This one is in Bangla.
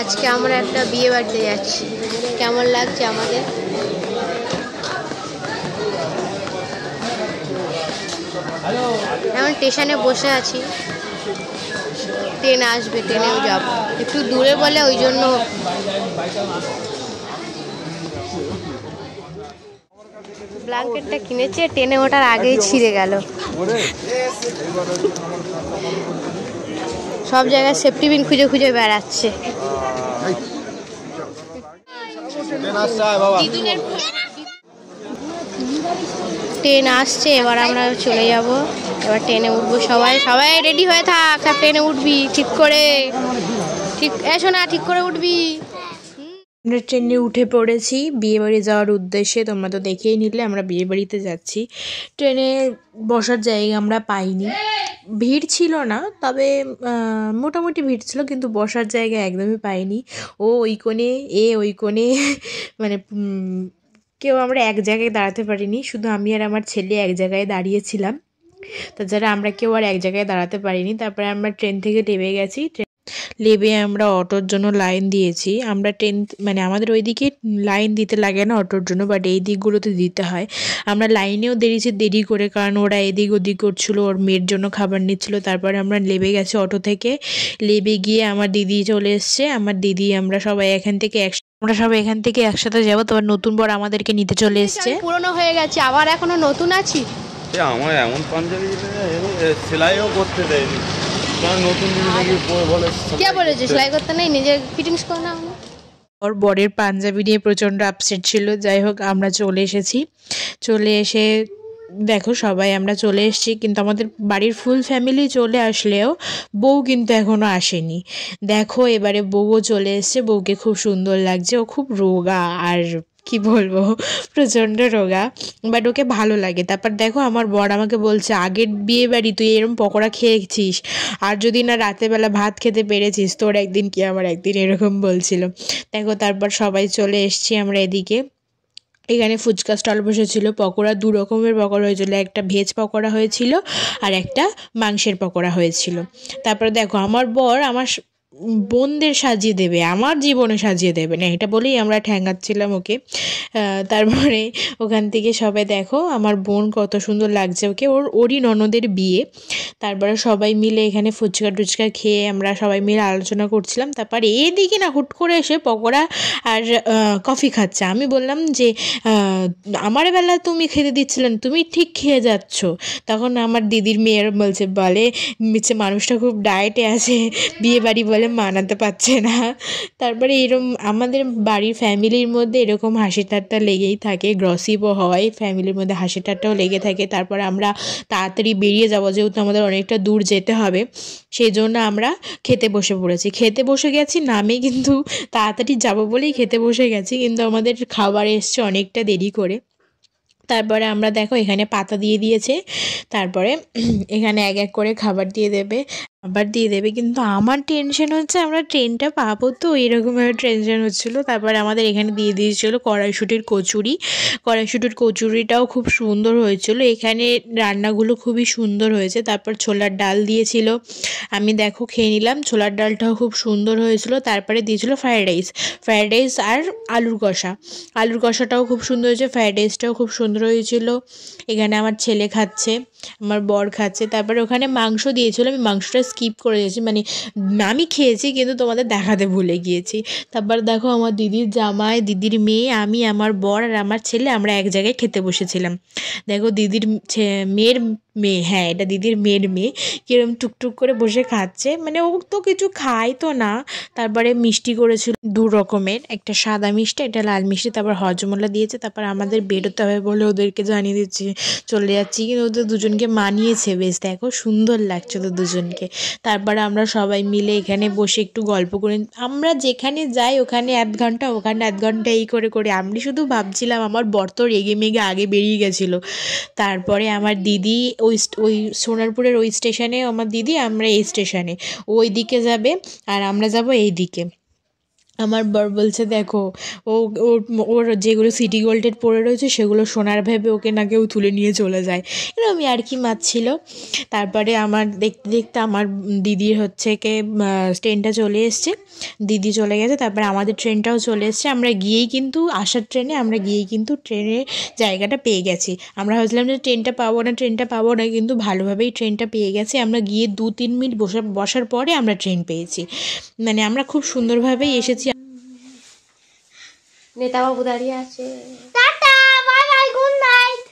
আজকে আমরা একটা বিয়ে বাড়িতে যাচ্ছি। কেমন লাগছে আমাদের? এখন স্টেশনে বসে আছি, ট্রেন আসবে, ট্রেনেও যাব। একটু দূরে বলে ওই জন্য ব্ল্যাঙ্কেটটা কিনেছে, ট্রেনে ওঠার আগেই ছিঁড়ে গেল। সব জায়গায় সেফটি পিন খুঁজে খুঁজে বেড়াচ্ছে। ট্রেন আসছে, এবার আমরা চলে যাব। এবার ট্রেনে উঠবো। সবাই সবাই রেডি হয়ে থাক, সব ট্রেনে উঠবি ঠিক করে। ঠিক এসো না, ঠিক করে উঠবি। আমরা ট্রেনে উঠে পড়েছি বিয়েবাড়ি যাওয়ার উদ্দেশ্যে। তোমরা তো দেখেই নিলে আমরা বিয়েবাড়িতে যাচ্ছি। ট্রেনে বসার জায়গা আমরা পাইনি, ভিড় ছিল না, তবে মোটামুটি ভিড় ছিল, কিন্তু বসার জায়গা একদমই পাইনি। ওই কোণে ওই কোণে মানে কেউ আমরা এক জায়গায় দাঁড়াতে পারিনি, শুধু আমি আর আমার ছেলে এক জায়গায় দাঁড়িয়েছিলাম। তাছাড়া আমরা কেউ আর এক জায়গায় দাঁড়াতে পারিনি। তারপরে আমরা ট্রেন থেকে নেমে গেছি। নেমে আমরা অটোর জন্য লাইন দিয়েছি। আমরা ট্রেন মানে আমাদের ওইদিকে লাইন দিতে লাগে না অটোর জন্য, বাট এই দিকগুলোতে দিতে হয়। আমরা লাইনেও দেরি করে, কারণ ওরা এদিক ওদিক করছিলো, ওর মেয়ের জন্য খাবার নিচ্ছিল। তারপরে আমরা নেমে গেছি অটো থেকে। নেমে গিয়ে আমার দিদি চলে এসছে। আমার দিদি আমরা সবাই এখান থেকে একসাথে যাবো। তোমার নতুন বর আমাদেরকে নিতে চলে এসছে। পুরনো হয়ে গেছে, আবার এখনো নতুন আছি। আমার এমন পাঞ্জাবি সেলাইও করতে দেয়নি, নতুন কে বলেছে সেলাই করতে নেই? নিজের ফিটিংস করে নাও। ওর বরের পাঞ্জাবি নিয়ে প্রচণ্ড আপসেট ছিল। যাই হোক, আমরা চলে এসেছি। চলে এসে দেখো সবাই আমরা চলে এসেছি, কিন্তু আমাদের বাড়ির ফুল ফ্যামিলি চলে আসলেও বউ কিন্তু এখনও আসেনি। দেখো এবারে বউও চলে এসছে। বউকে খুব সুন্দর লাগছে। ও খুব রোগা, আর কি বলবো, প্রচণ্ড রোগা, বাট ওকে ভালো লাগে। তারপর দেখো আমার বর আমাকে বলছে, আগের বিয়ে বাড়ি তুই এরম পকোড়া খেয়েছিস, আর যদি না রাতেরবেলা ভাত খেতে পেরেছিস, তোর একদিন কি আমার একদিন, এরকম বলছিল। দেখো তারপর সবাই চলে এসছি আমরা এদিকে। এখানে ফুচকা স্টল বসেছিল। পকোড়া দু রকমের পকোড়া হয়েছিল, একটা ভেজ পকোড়া হয়েছিল আর একটা মাংসের পকোড়া হয়েছিল। তারপরে দেখো আমার বর আমার বোনদের সাজিয়ে দেবে, আমার জীবনে সাজিয়ে দেবে না, এটা বলেই আমরা ঠ্যাঙ্গাচ্ছিলাম ওকে। তারপরে ওখান থেকে সবাই দেখো আমার বোন কত সুন্দর লাগছে ওকে, ওরই ননদের বিয়ে। তারপরে সবাই মিলে এখানে ফুচকা টুচকা খেয়ে আমরা সবাই মিলে আলোচনা করছিলাম। তারপরে এদিকে না হুট করে এসে পকোড়া আর কফি খাচ্ছে। আমি বললাম যে আমার বেলা তুমি খেতে দিচ্ছিলেন, তুমি ঠিক খেয়ে যাচ্ছ। তখন আমার দিদির মেয়ের বলে মানুষটা খুব ডায়েটে আছে, বিয়ে বাড়ি বলে মানাতে পারছে না। তারপরে এরকম আমাদের বাড়ির ফ্যামিলির মধ্যে এরকম হাসি ঠাট্টা লেগেই থাকে, গ্রসিপও হয়, ফ্যামিলির মধ্যে হাসি ঠাট্টাও লেগে থাকে। তারপরে আমরা তাড়াতাড়ি বেরিয়ে যাবো, যেহেতু আমাদের অনেকটা দূর যেতে হবে, সেই জন্য আমরা খেতে বসে পড়েছি। খেতে বসে গেছি নামে, কিন্তু তাড়াতাড়ি যাবো বলেই খেতে বসে গেছি, কিন্তু আমাদের খাবার এসছে অনেকটা দেরি করে। তারপরে আমরা দেখো এখানে পাতা দিয়ে দিয়েছে। তারপরে এখানে এক এক করে খাবার দিয়ে দেবে, কিন্তু আমার টেনশন হচ্ছে আমরা ট্রেনটা পাবো তো, এরকমভাবে টেনশন হচ্ছিলো। তারপরে আমাদের এখানে দিয়ে দিয়েছিলো কড়াইশুঁটির কচুরি। কড়াইশুঁটির কচুরিটাও খুব সুন্দর হয়েছিল। এখানে রান্নাগুলো খুবই সুন্দর হয়েছে। তারপর ছোলার ডাল দিয়েছিল, আমি দেখো খেয়ে নিলাম। ছোলার ডালটাও খুব সুন্দর হয়েছিল। তারপরে দিয়েছিলো ফ্রায়েড রাইস আর আলুর কষাটাও খুব সুন্দর হয়েছে। ফ্রায়েড রাইসটাও খুব সুন্দর হয়েছিল। এখানে আমার ছেলে খাচ্ছে, আমার বর খাচ্ছে। তারপরে ওখানে মাংস দিয়েছিল, আমি মাংসটা স্কিপ করে দিয়েছি, মানে আমি খেয়েছি কিন্তু তোমাদের দেখাতে ভুলে গিয়েছি। তারপর দেখো আমার দিদির জামাই, দিদির মেয়ে, আমি, আমার বর আর আমার ছেলে আমরা এক জায়গায় খেতে বসেছিলাম। দেখো দিদির মেয়ের মেয়ে, হ্যাঁ এটা দিদির মেয়ের মেয়ে, কিরম টুকটুক করে বসে খাচ্ছে, মানে ও তো কিছু খায় তো না। তারপরে মিষ্টি করেছিল দু রকমের, একটা সাদা মিষ্টি একটা লাল মিষ্টি, তারপর হজমোলা দিয়েছে। তারপর আমাদের বেরোতে হবে বলে ওদেরকে জানিয়ে দিচ্ছি চলে যাচ্ছি, কিন্তু ওদের দুজনকে মানিয়েছে বেশ, দেখো সুন্দর লাগছে তো দুজনকে। তারপরে আমরা সবাই মিলে এখানে বসে একটু গল্প করে, আমরা যেখানে যাই ওখানে আধ ঘন্টা, ওখানে আধ ঘন্টা, এই করে করে আমি শুধু ভাবছিলাম আমার বর তো রেগে মেগে আগে বেরিয়ে গেছিলো। তারপরে আমার দিদি ওই সোনারপুরের ওই স্টেশনে আমার দিদি, আমরা এই স্টেশনে, ওই দিকে যাবে আর আমরা যাব এই দিকে। আমার বর বলছে দেখো ও ওর ওর যেগুলো সিটি গোল্ডের পড়ে রয়েছে সেগুলো সোনার ভেবে ওকে না কেউ তুলে নিয়ে চলে যায়, এরকমই আর কি মারছিল। তারপরে আমার দেখতে দেখতে আমার দিদির হচ্ছে কে ট্রেনটা চলে এসছে, দিদি চলে গেছে, তারপরে আমাদের ট্রেনটাও চলে এসছে। আমরা গিয়েই কিন্তু আসার ট্রেনে আমরা গিয়েই কিন্তু ট্রেনের জায়গাটা পেয়ে গেছি। আমরা ভাবছিলাম যে ট্রেনটা পাবো না, কিন্তু ভালোভাবেই ট্রেনটা পেয়ে গেছি। আমরা গিয়ে 2-3 মিনিট বসার পরে আমরা ট্রেন পেয়েছি, মানে আমরা খুব সুন্দরভাবেই এসেছি। নেতাবাবু দাঁড়িয়ে আছে। Tata, bye bye, good night.